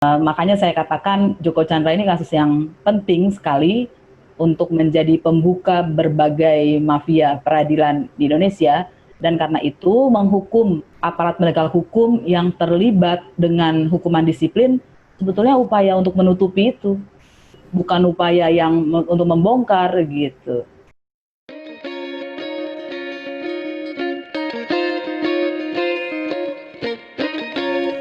Makanya saya katakan Joko Chandra ini kasus yang penting sekali untuk menjadi pembuka berbagai mafia peradilan di Indonesia, dan karena itu menghukum aparat penegak hukum yang terlibat dengan hukuman disiplin sebetulnya upaya untuk menutupi itu, bukan upaya yang untuk membongkar gitu.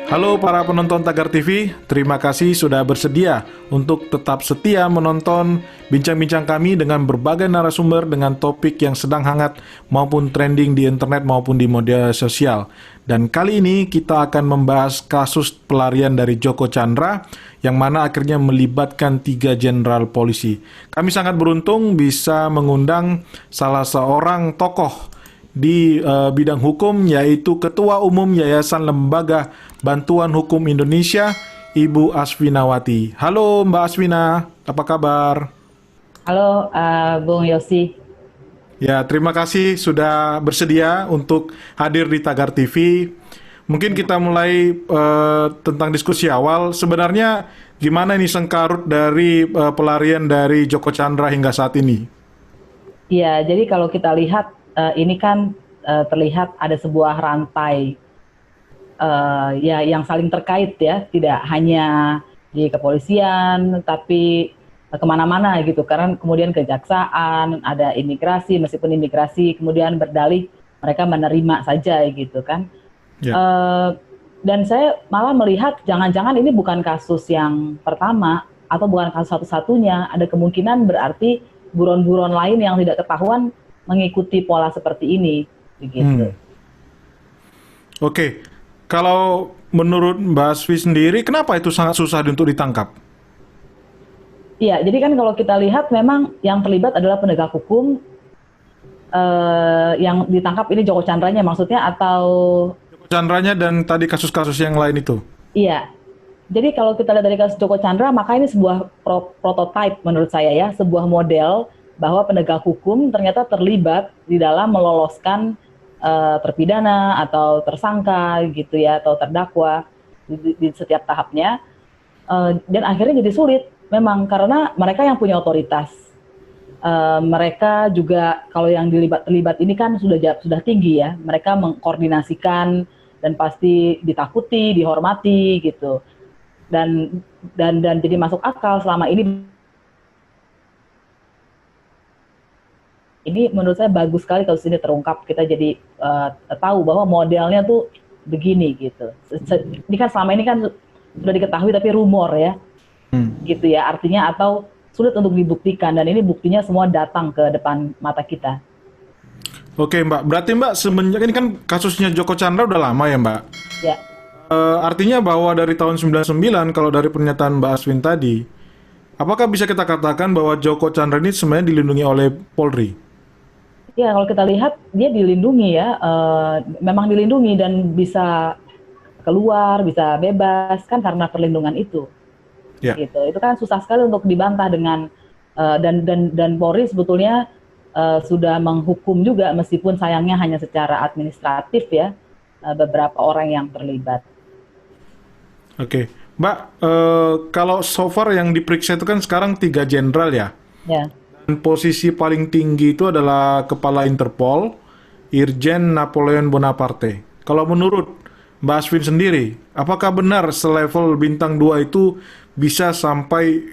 Halo para penonton Tagar TV, terima kasih sudah bersedia untuk tetap setia menonton bincang-bincang kami dengan berbagai narasumber dengan topik yang sedang hangat maupun trending di internet maupun di media sosial. Dan kali ini kita akan membahas kasus pelarian dari Joko Chandra yang mana akhirnya melibatkan 3 jenderal polisi. Kami sangat beruntung bisa mengundang salah seorang tokoh di bidang hukum, yaitu Ketua Umum Yayasan Lembaga Bantuan Hukum Indonesia, Ibu Asfinawati. Halo Mbak Asfina, apa kabar? Halo Bung Yosi. Ya, terima kasih sudah bersedia untuk hadir di Tagar TV. Mungkin kita mulai tentang diskusi awal. Sebenarnya gimana ini sengkarut dari pelarian dari Joko Chandra hingga saat ini? Ya, jadi kalau kita lihat ini kan terlihat ada sebuah rantai ya yang saling terkait ya, tidak hanya di kepolisian tapi kemana-mana gitu. Karena kemudian kejaksaan, ada imigrasi, meskipun imigrasi kemudian berdalih mereka menerima saja gitu kan. Ya. Dan saya malah melihat jangan-jangan ini bukan kasus yang pertama atau bukan kasus satu-satunya. Ada kemungkinan berarti buron-buron lain yang tidak ketahuan mengikuti pola seperti ini, begitu. Oke, kalau menurut Mbak Asfi sendiri, kenapa itu sangat susah untuk ditangkap? Iya, jadi kan kalau kita lihat memang yang terlibat adalah penegak hukum, yang ditangkap ini Joko Chandranya maksudnya, atau Joko Chandranya dan tadi kasus-kasus yang lain itu? iya. Jadi kalau kita lihat dari kasus Joko Chandra, maka ini sebuah prototipe menurut saya ya, sebuah model bahwa penegak hukum ternyata terlibat di dalam meloloskan terpidana atau tersangka gitu ya, atau terdakwa di setiap tahapnya, dan akhirnya jadi sulit memang karena mereka yang punya otoritas. Mereka juga kalau yang terlibat ini kan sudah tinggi ya, mereka mengkoordinasikan dan pasti ditakuti, dihormati gitu, dan jadi masuk akal selama ini menurut saya bagus sekali kalau sini terungkap, kita jadi tahu bahwa modelnya tuh begini gitu. Ini kan selama ini kan sudah diketahui tapi rumor ya, gitu ya artinya, atau sulit untuk dibuktikan, dan ini buktinya semua datang ke depan mata kita. Oke Mbak, berarti Mbak semenjak ini kan kasusnya Joko Chandra udah lama ya Mbak? Ya. Artinya bahwa dari tahun 99, kalau dari pernyataan Mbak Aswin tadi, apakah bisa kita katakan bahwa Joko Chandra ini sebenarnya dilindungi oleh Polri? Ya, kalau kita lihat dia dilindungi ya, memang dilindungi dan bisa keluar, bisa bebas kan karena perlindungan itu. Ya. Gitu. Itu kan susah sekali untuk dibantah dengan dan Polri sebetulnya sudah menghukum juga, meskipun sayangnya hanya secara administratif ya, beberapa orang yang terlibat. Oke, Mbak, kalau so far yang diperiksa itu kan sekarang 3 jenderal ya? Ya. Dan posisi paling tinggi itu adalah Kepala Interpol, Irjen Napoleon Bonaparte. Kalau menurut Mbak Aswin sendiri, apakah benar selevel bintang 2 itu bisa sampai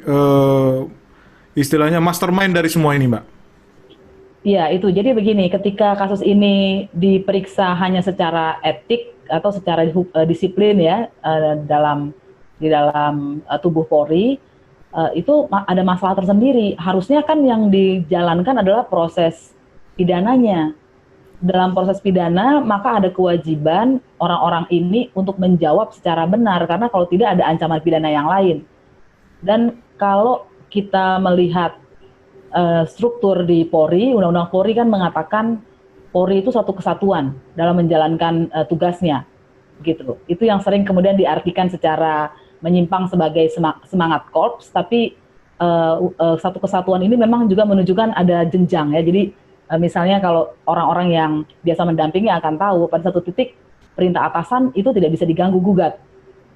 istilahnya mastermind dari semua ini, Mbak? Iya, itu. Jadi begini, ketika kasus ini diperiksa hanya secara etik atau secara disiplin ya, di dalam tubuh Polri, itu ada masalah tersendiri. Harusnya kan yang dijalankan adalah proses pidananya. Dalam proses pidana, maka ada kewajiban orang-orang ini untuk menjawab secara benar, karena kalau tidak ada ancaman pidana yang lain. Dan kalau kita melihat struktur di Polri, Undang-Undang Polri kan mengatakan Polri itu suatu kesatuan dalam menjalankan tugasnya, gitu. Itu yang sering kemudian diartikan secara menyimpang sebagai semangat korps, tapi satu kesatuan ini memang juga menunjukkan ada jenjang ya. Jadi misalnya kalau orang-orang yang biasa mendampingi akan tahu pada satu titik perintah atasan itu tidak bisa diganggu gugat.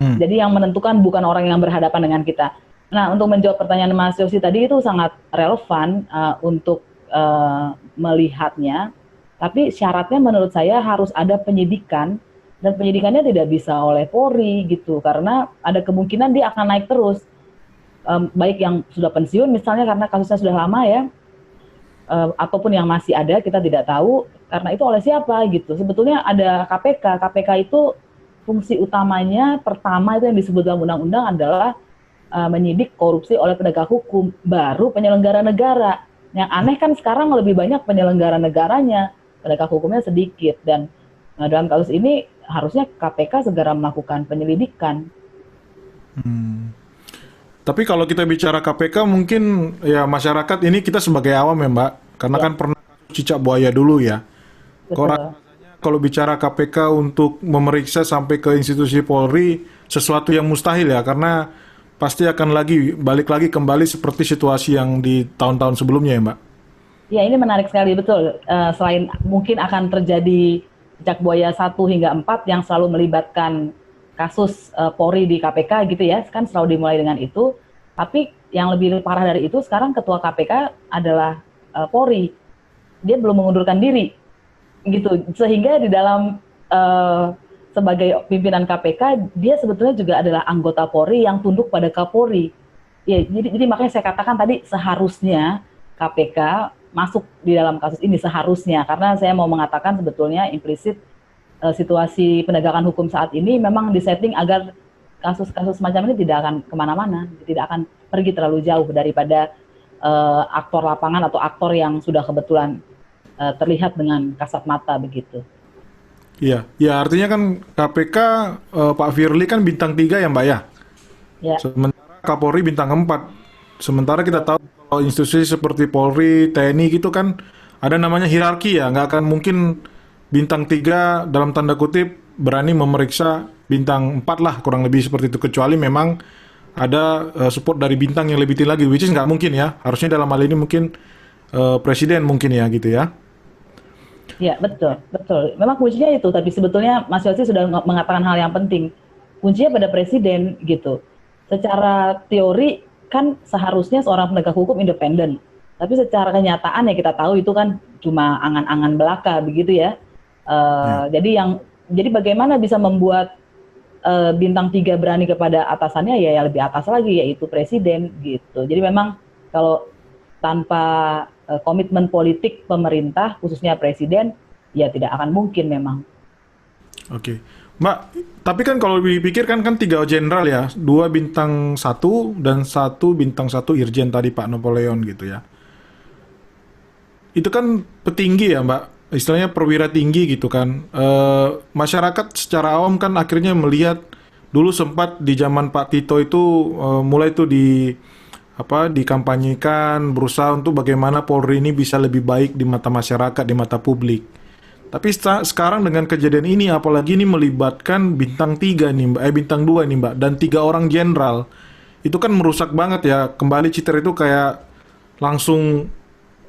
Jadi yang menentukan bukan orang yang berhadapan dengan kita. Nah, untuk menjawab pertanyaan Mas Yosi tadi itu sangat relevan untuk melihatnya. Tapi syaratnya menurut saya harus ada penyidikan, dan penyidikannya tidak bisa oleh Polri gitu, karena ada kemungkinan dia akan naik terus. Baik yang sudah pensiun misalnya karena kasusnya sudah lama ya, ataupun yang masih ada kita tidak tahu karena itu oleh siapa gitu. Sebetulnya ada KPK. KPK itu fungsi utamanya pertama itu yang disebut dalam undang-undang adalah menyidik korupsi oleh penegak hukum, baru penyelenggara negara. Yang aneh kan sekarang lebih banyak penyelenggara negaranya, penegak hukumnya sedikit. Dan dalam kasus ini harusnya KPK segera melakukan penyelidikan. Tapi kalau kita bicara KPK mungkin ya masyarakat ini kita sebagai awam ya Mbak, karena kan pernah kasus cicak buaya dulu ya. Betul. Kalau bicara KPK untuk memeriksa sampai ke institusi Polri sesuatu yang mustahil ya, karena pasti akan balik lagi kembali seperti situasi yang di tahun-tahun sebelumnya ya Mbak. Ya, ini menarik sekali, betul. Selain mungkin akan terjadi cicak buaya 1 hingga 4 yang selalu melibatkan kasus Polri di KPK gitu ya, kan selalu dimulai dengan itu. Tapi yang lebih parah dari itu, sekarang ketua KPK adalah Polri. Dia belum mengundurkan diri, gitu. Sehingga di dalam sebagai pimpinan KPK, dia sebetulnya juga adalah anggota Polri yang tunduk pada Kapolri. Ya, jadi makanya saya katakan tadi seharusnya KPK masuk di dalam kasus ini, seharusnya, karena saya mau mengatakan sebetulnya implisit situasi penegakan hukum saat ini memang disetting agar kasus-kasus semacam ini tidak akan kemana-mana, tidak akan pergi terlalu jauh daripada aktor lapangan atau aktor yang sudah kebetulan terlihat dengan kasat mata begitu. Iya, ya artinya kan KPK Pak Firly kan bintang 3 ya Mbak ya. Ya, Sementara Kapolri bintang 4. Sementara kita tahu kalau institusi seperti Polri, TNI gitu kan ada namanya hierarki ya, nggak akan mungkin bintang 3 dalam tanda kutip berani memeriksa bintang 4 lah, kurang lebih seperti itu, kecuali memang ada support dari bintang yang lebih tinggi lagi, which is nggak mungkin ya. Harusnya dalam hal ini mungkin presiden mungkin ya gitu ya. ya, betul, betul. Memang kuncinya itu, tapi sebetulnya Mas Yosi sudah mengatakan hal yang penting. Kuncinya pada presiden gitu. Secara teori kan seharusnya seorang penegak hukum independen, tapi secara kenyataan ya kita tahu itu kan cuma angan-angan belaka begitu ya. Jadi bagaimana bisa membuat bintang 3 berani kepada atasannya, ya yang lebih atas lagi yaitu presiden gitu. Jadi memang kalau tanpa komitmen politik pemerintah khususnya presiden ya tidak akan mungkin memang. Oke. Mbak, tapi kan kalau dipikir kan 3 jenderal ya, 2 bintang 1 dan 1 bintang 1 irjen tadi Pak Napoleon gitu ya. Itu kan petinggi ya Mbak, istilahnya perwira tinggi gitu kan. Masyarakat secara awam kan akhirnya melihat dulu sempat di zaman Pak Tito itu mulai tuh dikampanyekan, berusaha untuk bagaimana Polri ini bisa lebih baik di mata masyarakat, di mata publik. Tapi sekarang dengan kejadian ini, apalagi ini melibatkan bintang 3 nih Mbak, bintang 2 nih Mbak, dan 3 orang jenderal, itu kan merusak banget ya. Kembali citra itu kayak langsung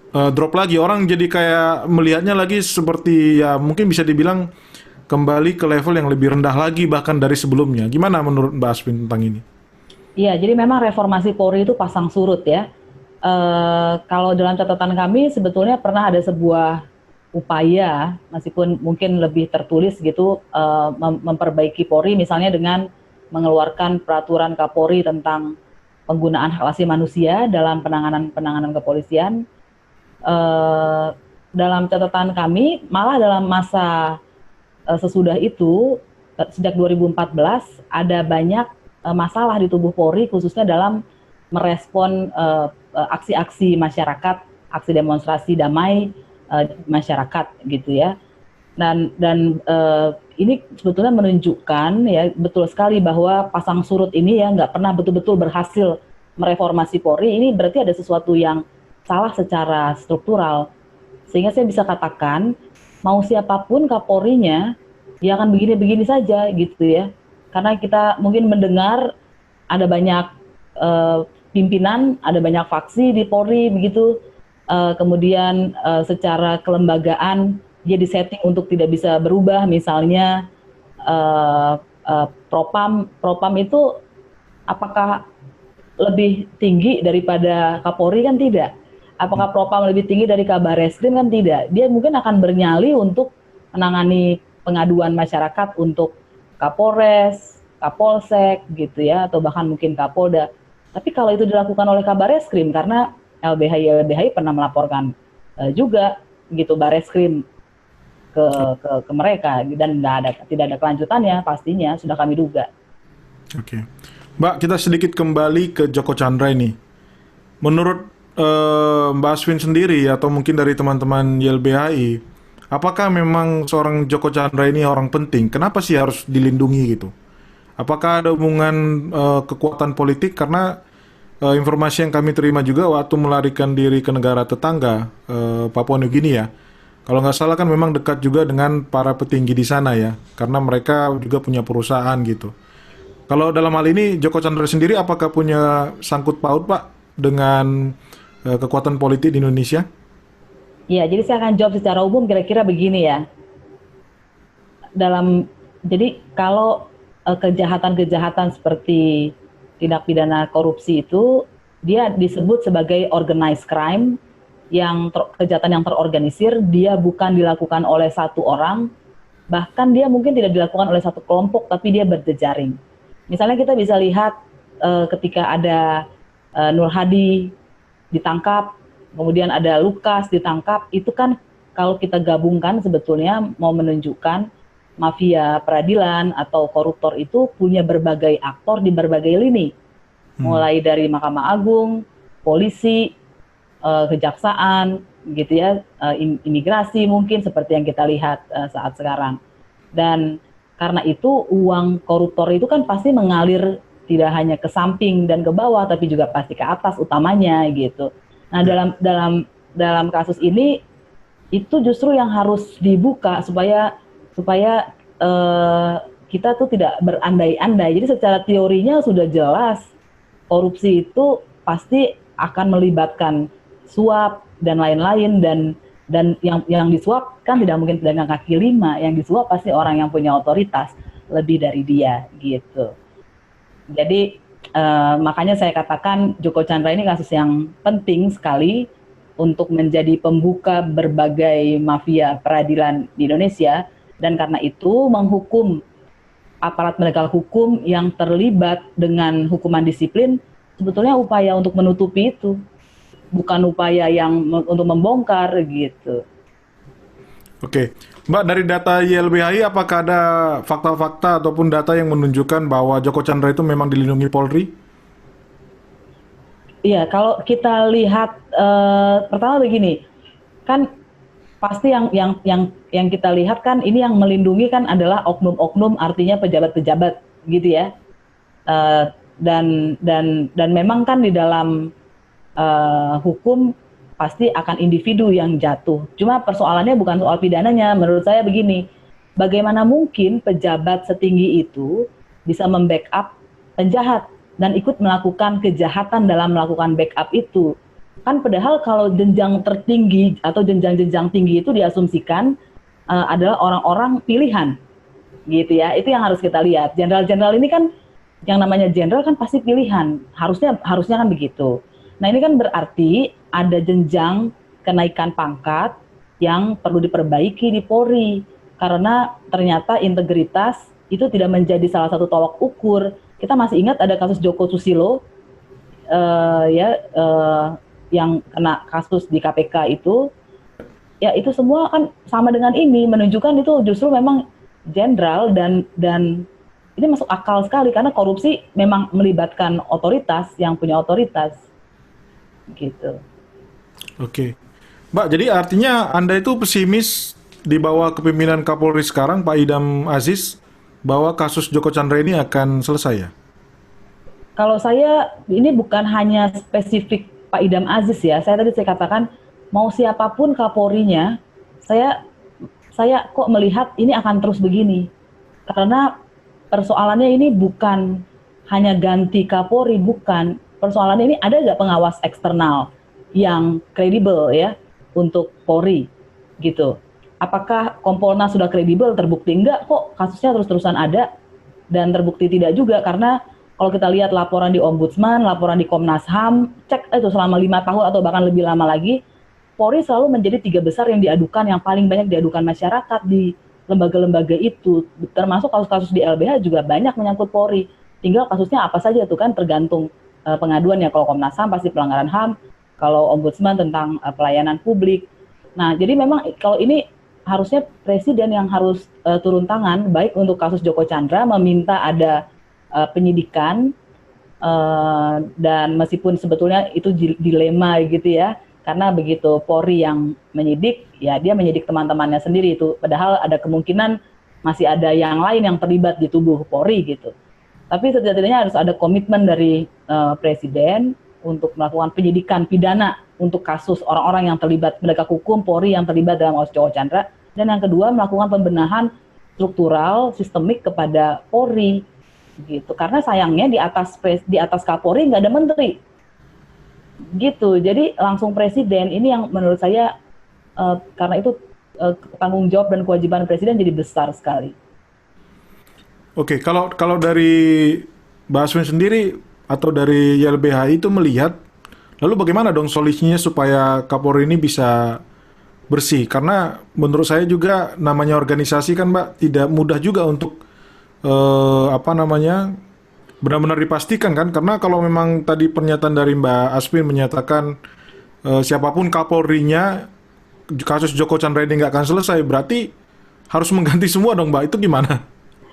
drop lagi. Orang jadi kayak melihatnya lagi seperti ya mungkin bisa dibilang kembali ke level yang lebih rendah lagi bahkan dari sebelumnya. Gimana menurut Mbak Asvin tentang ini? Iya, jadi memang reformasi Polri itu pasang surut ya. Kalau dalam catatan kami sebetulnya pernah ada sebuah upaya, meskipun mungkin lebih tertulis gitu, memperbaiki Polri misalnya dengan mengeluarkan peraturan Kapolri tentang penggunaan hak asasi manusia dalam penanganan kepolisian. Dalam catatan kami, malah dalam masa sesudah itu, sejak 2014, ada banyak masalah di tubuh Polri, khususnya dalam merespon aksi-aksi masyarakat, aksi demonstrasi damai masyarakat gitu ya. Dan ini sebetulnya menunjukkan ya betul sekali bahwa pasang surut ini ya nggak pernah betul-betul berhasil mereformasi Polri. Ini berarti ada sesuatu yang salah secara struktural. Sehingga saya bisa katakan mau siapapun Kapolrinya ya akan begini-begini saja gitu ya. Karena kita mungkin mendengar ada banyak pimpinan, ada banyak faksi di Polri begitu. Kemudian secara kelembagaan dia disetting untuk tidak bisa berubah, misalnya Propam itu apakah lebih tinggi daripada Kapolri? Kan tidak. Apakah Propam lebih tinggi dari Kabareskrim? Kan tidak. Dia mungkin akan bernyali untuk menangani pengaduan masyarakat untuk Kapolres, Kapolsek gitu ya, atau bahkan mungkin Kapolda. Tapi kalau itu dilakukan oleh Kabareskrim, karena LBH pernah melaporkan juga gitu Bareskrim ke mereka, dan tidak ada kelanjutannya, pastinya sudah kami duga. Oke. Mbak, kita sedikit kembali ke Joko Chandra ini. Menurut Mbak Aswin sendiri atau mungkin dari teman-teman YLBHI, apakah memang seorang Joko Chandra ini orang penting? Kenapa sih harus dilindungi gitu? Apakah ada hubungan kekuatan politik? Karena informasi yang kami terima juga waktu melarikan diri ke negara tetangga, Papua Nugini ya. Kalau nggak salah kan memang dekat juga dengan para petinggi di sana ya, karena mereka juga punya perusahaan gitu. Kalau dalam hal ini Joko Chandra sendiri apakah punya sangkut paut Pak dengan kekuatan politik di Indonesia? Ya, jadi saya akan jawab secara umum kira-kira begini ya. Jadi kalau kejahatan-kejahatan seperti tindak pidana korupsi itu dia disebut sebagai organized crime, kejahatan yang terorganisir, dia bukan dilakukan oleh satu orang, bahkan dia mungkin tidak dilakukan oleh satu kelompok, tapi dia berjejaring. Misalnya kita bisa lihat ketika ada Nur Hadi ditangkap, kemudian ada Lukas ditangkap, itu kan kalau kita gabungkan sebetulnya mau menunjukkan mafia peradilan atau koruptor itu punya berbagai aktor di berbagai lini, mulai dari Mahkamah Agung, polisi, kejaksaan, gitu ya, imigrasi mungkin seperti yang kita lihat saat sekarang. Dan karena itu uang koruptor itu kan pasti mengalir tidak hanya ke samping dan ke bawah, tapi juga pasti ke atas utamanya gitu. Nah dalam kasus ini itu justru yang harus dibuka supaya kita tuh tidak berandai-andai. Jadi secara teorinya sudah jelas korupsi itu pasti akan melibatkan suap dan lain-lain, dan yang disuap kan tidak mungkin pedagang kaki lima, yang disuap pasti orang yang punya otoritas lebih dari dia gitu. Jadi makanya saya katakan Joko Chandra ini kasus yang penting sekali untuk menjadi pembuka berbagai mafia peradilan di Indonesia, dan karena itu menghukum aparat penegak hukum yang terlibat dengan hukuman disiplin sebetulnya upaya untuk menutupi itu, bukan upaya yang untuk membongkar gitu. Oke, Mbak, dari data YLBHI apakah ada fakta-fakta ataupun data yang menunjukkan bahwa Joko Chandra itu memang dilindungi Polri? Iya, kalau kita lihat pertama begini, kan pasti yang kita lihat kan ini yang melindungi kan adalah oknum-oknum, artinya pejabat-pejabat gitu ya. Dan memang kan di dalam hukum pasti akan individu yang jatuh. Cuma persoalannya bukan soal pidananya. Menurut saya begini, bagaimana mungkin pejabat setinggi itu bisa membackup penjahat dan ikut melakukan kejahatan dalam melakukan backup itu? Kan padahal kalau jenjang tertinggi atau jenjang-jenjang tinggi itu diasumsikan adalah orang-orang pilihan, gitu ya. Itu yang harus kita lihat. Jenderal-jenderal ini kan, yang namanya jenderal kan pasti pilihan. Harusnya kan begitu. Nah ini kan berarti ada jenjang kenaikan pangkat yang perlu diperbaiki di Polri, karena ternyata integritas itu tidak menjadi salah satu tolak ukur. Kita masih ingat ada kasus Joko Susilo yang kena kasus di KPK itu, ya itu semua kan sama dengan ini, menunjukkan itu justru memang jenderal, dan ini masuk akal sekali karena korupsi memang melibatkan otoritas yang punya otoritas. Gitu. Oke. Mbak, jadi artinya Anda itu pesimis di bawah kepemimpinan Kapolri sekarang, Pak Idam Aziz, bahwa kasus Joko Chandra ini akan selesai ya? Kalau saya, ini bukan hanya spesifik Pak Idam Aziz ya. Saya katakan mau siapapun Kapolrinya, saya kok melihat ini akan terus begini. Karena persoalannya ini bukan hanya ganti Kapolri, bukan. Persoalannya ini ada nggak pengawas eksternal yang kredibel ya untuk Polri gitu. Apakah Kompolnas sudah kredibel? Terbukti enggak, kok kasusnya terus-terusan ada dan terbukti tidak juga, karena kalau kita lihat laporan di Ombudsman, laporan di Komnas HAM, cek itu selama 5 tahun atau bahkan lebih lama lagi, Polri selalu menjadi 3 besar yang diadukan, yang paling banyak diadukan masyarakat di lembaga-lembaga itu, termasuk kasus-kasus di LBH juga banyak menyangkut Polri. Tinggal kasusnya apa saja tuh kan tergantung pengaduan ya. Kalau Komnas HAM pasti pelanggaran HAM, kalau Ombudsman tentang pelayanan publik. Nah, jadi memang kalau ini harusnya Presiden yang harus turun tangan, baik untuk kasus Joko Chandra, meminta ada penyidikan, dan meskipun sebetulnya itu dilema gitu ya, karena begitu Polri yang menyidik, ya dia menyidik teman-temannya sendiri itu, padahal ada kemungkinan masih ada yang lain yang terlibat di tubuh Polri gitu. Tapi setidaknya harus ada komitmen dari Presiden untuk melakukan penyidikan pidana untuk kasus orang-orang yang terlibat, penegak hukum Polri yang terlibat dalam kasus Joko Chandra. Dan yang kedua, melakukan pembenahan struktural, sistemik kepada Polri gitu. Karena sayangnya di atas Kapolri nggak ada menteri gitu. Jadi langsung Presiden, ini yang menurut saya karena itu tanggung jawab dan kewajiban Presiden jadi besar sekali. Oke, kalau dari Mbak Aswin sendiri atau dari YLBH itu melihat, lalu bagaimana dong solusinya supaya Kapolri ini bisa bersih? Karena menurut saya juga namanya organisasi kan Mbak, tidak mudah juga untuk benar-benar dipastikan kan? Karena kalau memang tadi pernyataan dari Mbak Aswin menyatakan siapapun Kapolrinya, kasus Joko Chandra ini nggak akan selesai, berarti harus mengganti semua dong Mbak, itu gimana?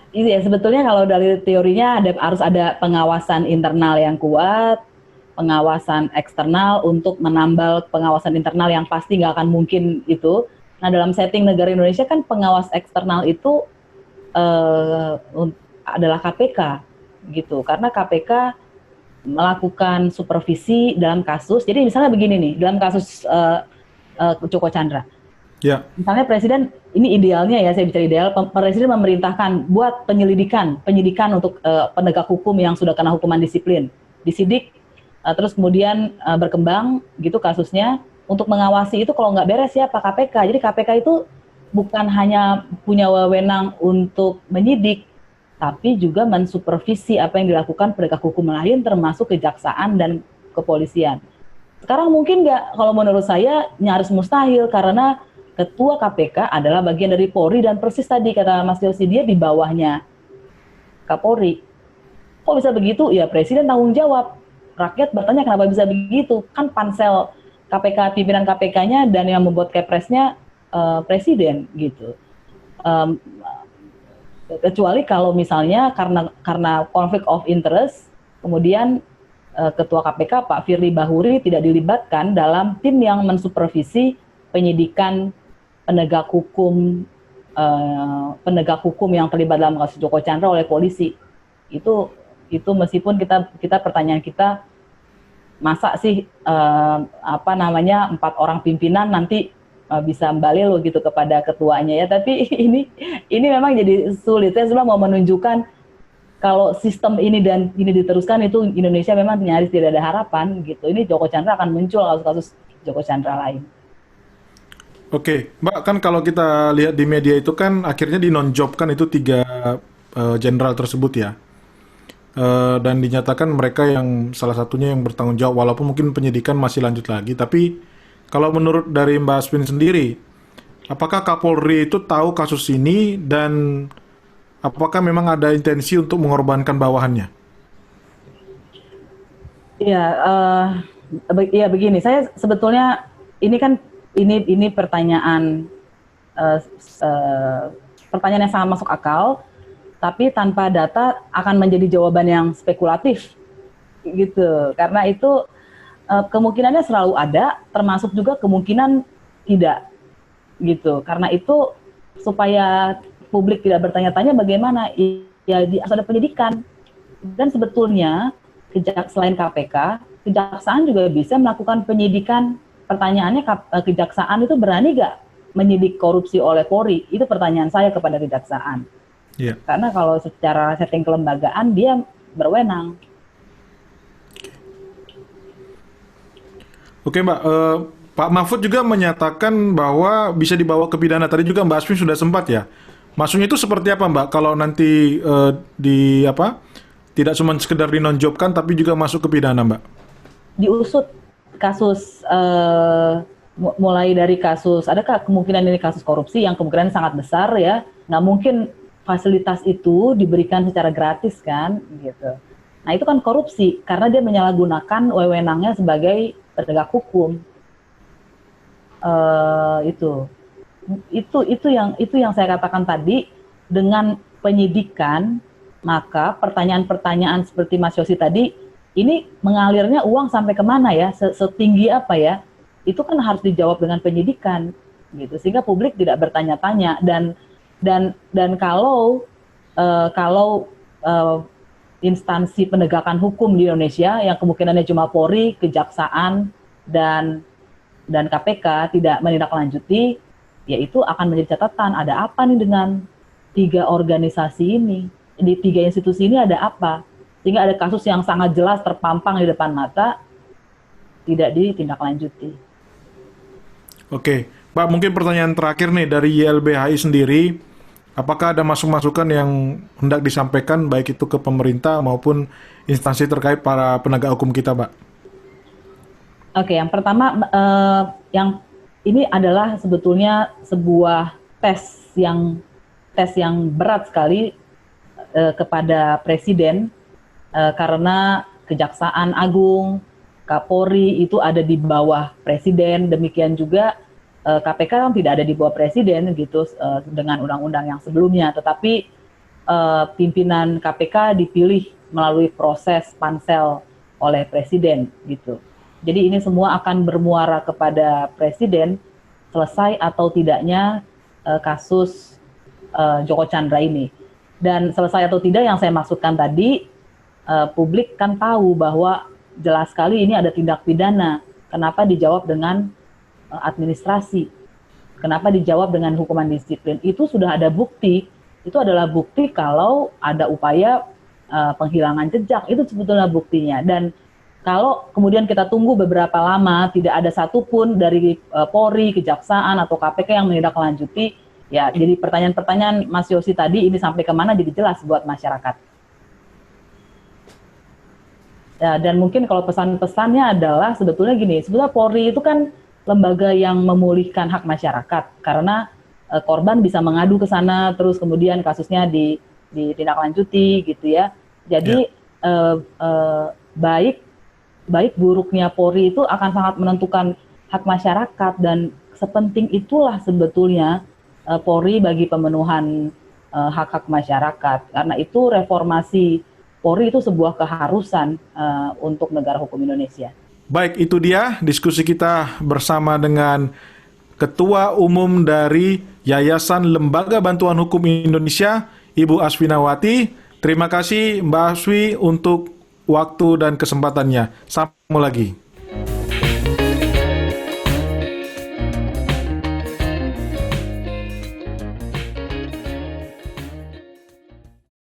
Iya, sebetulnya kalau dari teorinya harus ada pengawasan internal yang kuat, pengawasan eksternal untuk menambal pengawasan internal yang pasti nggak akan mungkin itu. Nah, dalam setting negara Indonesia kan pengawas eksternal itu adalah KPK gitu, karena KPK melakukan supervisi dalam kasus. Jadi misalnya begini nih, dalam kasus Joko Chandra. Ya. Misalnya Presiden, ini idealnya ya, saya bicara ideal, Presiden memerintahkan buat penyidikan untuk penegak hukum yang sudah kena hukuman disiplin, disidik, terus kemudian berkembang gitu kasusnya, untuk mengawasi itu kalau nggak beres ya Pak KPK. Jadi KPK itu bukan hanya punya wewenang untuk menyidik, tapi juga mensupervisi apa yang dilakukan penegak hukum lain, termasuk kejaksaan dan kepolisian. Sekarang mungkin nggak, kalau menurut saya nyaris mustahil, karena Ketua KPK adalah bagian dari Polri, dan persis tadi kata Mas Yosi, dia di bawahnya Kapolri. Kok bisa begitu? Ya Presiden tanggung jawab. Rakyat bertanya kenapa bisa begitu? Kan pansel KPK, pimpinan KPK-nya dan yang membuat Kepresnya Presiden gitu. Kecuali kalau misalnya karena konflik of interest, kemudian Ketua KPK Pak Firly Bahuri tidak dilibatkan dalam tim yang mensupervisi penyidikan penegak hukum yang terlibat dalam kasus Joko Chandra oleh polisi. Itu meskipun kita pertanyaan kita, masa sih 4 orang pimpinan nanti bisa balelo gitu kepada ketuanya ya. Tapi ini memang jadi sulit. Saya sebenarnya mau menunjukkan kalau sistem ini diteruskan, itu Indonesia memang nyaris tidak ada harapan gitu. Ini Joko Chandra akan muncul kasus-kasus Joko Chandra lain. Oke, Mbak, kan kalau kita lihat di media itu kan akhirnya dinonjobkan itu 3 jenderal tersebut ya. Dan dinyatakan mereka yang salah satunya yang bertanggung jawab, walaupun mungkin penyidikan masih lanjut lagi. Tapi kalau menurut dari Mbak Aswin sendiri, apakah Kapolri itu tahu kasus ini dan apakah memang ada intensi untuk mengorbankan bawahannya? Ya begini, saya sebetulnya ini pertanyaan yang sangat masuk akal, tapi tanpa data akan menjadi jawaban yang spekulatif gitu. Karena itu kemungkinannya selalu ada, termasuk juga kemungkinan tidak gitu. Karena itu supaya publik tidak bertanya-tanya bagaimana, ya harus ada penyidikan. Dan sebetulnya selain KPK, kejaksaan juga bisa melakukan penyidikan. Pertanyaannya, kejaksaan itu berani nggak menyidik korupsi oleh Polri? Itu pertanyaan saya kepada kejaksaan. Yeah. Karena kalau secara setting kelembagaan dia berwenang. Oke Mbak, Pak Mahfud juga menyatakan bahwa bisa dibawa ke pidana. Tadi juga Mbak Aswin sudah sempat ya Maksudnya itu seperti apa, Mbak? Kalau nanti di apa? Tidak cuma sekedar dinonjobkan, tapi juga masuk ke pidana, Mbak? Diusut kasus mulai dari kasus, adakah kemungkinan ini kasus korupsi yang kemungkinan sangat besar ya, nggak mungkin fasilitas itu diberikan secara gratis kan, gitu. Nah itu kan korupsi karena dia menyalahgunakan wewenangnya sebagai penegak hukum. Itu yang saya katakan tadi, dengan penyidikan maka pertanyaan-pertanyaan seperti Mas Yosi tadi, ini mengalirnya uang sampai kemana ya, setinggi apa ya, itu kan harus dijawab dengan penyidikan gitu, sehingga publik tidak bertanya-tanya. Dan kalau instansi penegakan hukum di Indonesia yang kemungkinannya cuma Polri, Kejaksaan dan KPK tidak menindaklanjuti, ya itu akan menjadi catatan, ada apa nih dengan 3 organisasi ini, di 3 institusi ini ada apa, sehingga ada kasus yang sangat jelas terpampang di depan mata tidak ditindaklanjuti. Oke, Pak, mungkin pertanyaan terakhir nih dari YLBHI sendiri, apakah ada masukan yang hendak disampaikan baik itu ke pemerintah maupun instansi terkait para penegak hukum kita, Pak? Oke, yang pertama, yang ini adalah sebetulnya sebuah tes yang berat sekali kepada Presiden, karena Kejaksaan Agung, Kapolri itu ada di bawah Presiden, demikian juga KPK kan tidak ada di bawah Presiden gitu dengan undang-undang yang sebelumnya, tetapi pimpinan KPK dipilih melalui proses pansel oleh Presiden gitu. Jadi ini semua akan bermuara kepada Presiden selesai atau tidaknya kasus Joko Chandra ini. Dan selesai atau tidak yang saya maksudkan tadi, publik kan tahu bahwa jelas sekali ini ada tindak pidana. Kenapa dijawab dengan administrasi? Kenapa dijawab dengan hukuman disiplin? Itu sudah ada bukti. Itu adalah bukti kalau ada upaya penghilangan jejak. Itu sebetulnya buktinya. Dan kalau kemudian kita tunggu beberapa lama, tidak ada satupun dari Polri, Kejaksaan, atau KPK yang menindaklanjuti, ya jadi pertanyaan-pertanyaan Mas Yosi tadi ini sampai kemana jadi jelas buat masyarakat. Ya, dan mungkin kalau pesan-pesannya adalah sebetulnya gini, sebetulnya Polri itu kan lembaga yang memulihkan hak masyarakat, karena korban bisa mengadu ke sana, terus kemudian kasusnya ditindaklanjuti gitu ya. Jadi baik buruknya Polri itu akan sangat menentukan hak masyarakat, dan sepenting itulah sebetulnya Polri bagi pemenuhan hak-hak masyarakat. Karena itu reformasi Polri itu sebuah keharusan untuk negara hukum Indonesia. Baik, itu dia diskusi kita bersama dengan Ketua Umum dari Yayasan Lembaga Bantuan Hukum Indonesia, Ibu Asfinawati. Terima kasih Mbak Asfi untuk waktu dan kesempatannya. Sampai lagi.